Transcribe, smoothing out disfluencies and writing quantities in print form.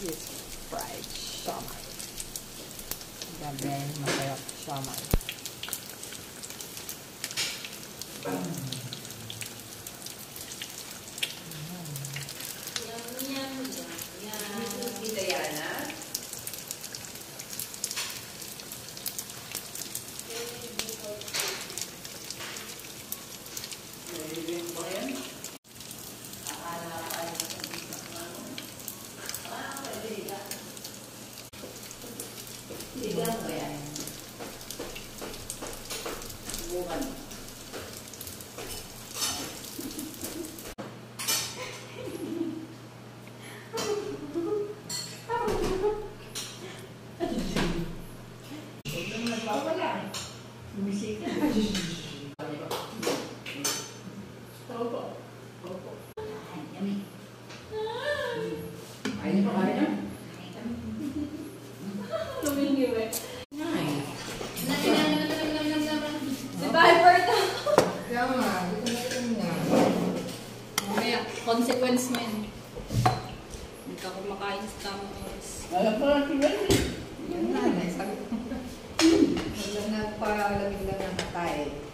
is fried siomai. Gabi, masarap siomai. Consequence mo yun. Hindi ka kumakain sa tamang oras. Alam ko lang si Wendy. Yan na, sabi ko. Wala na, palamig lang ang kakain.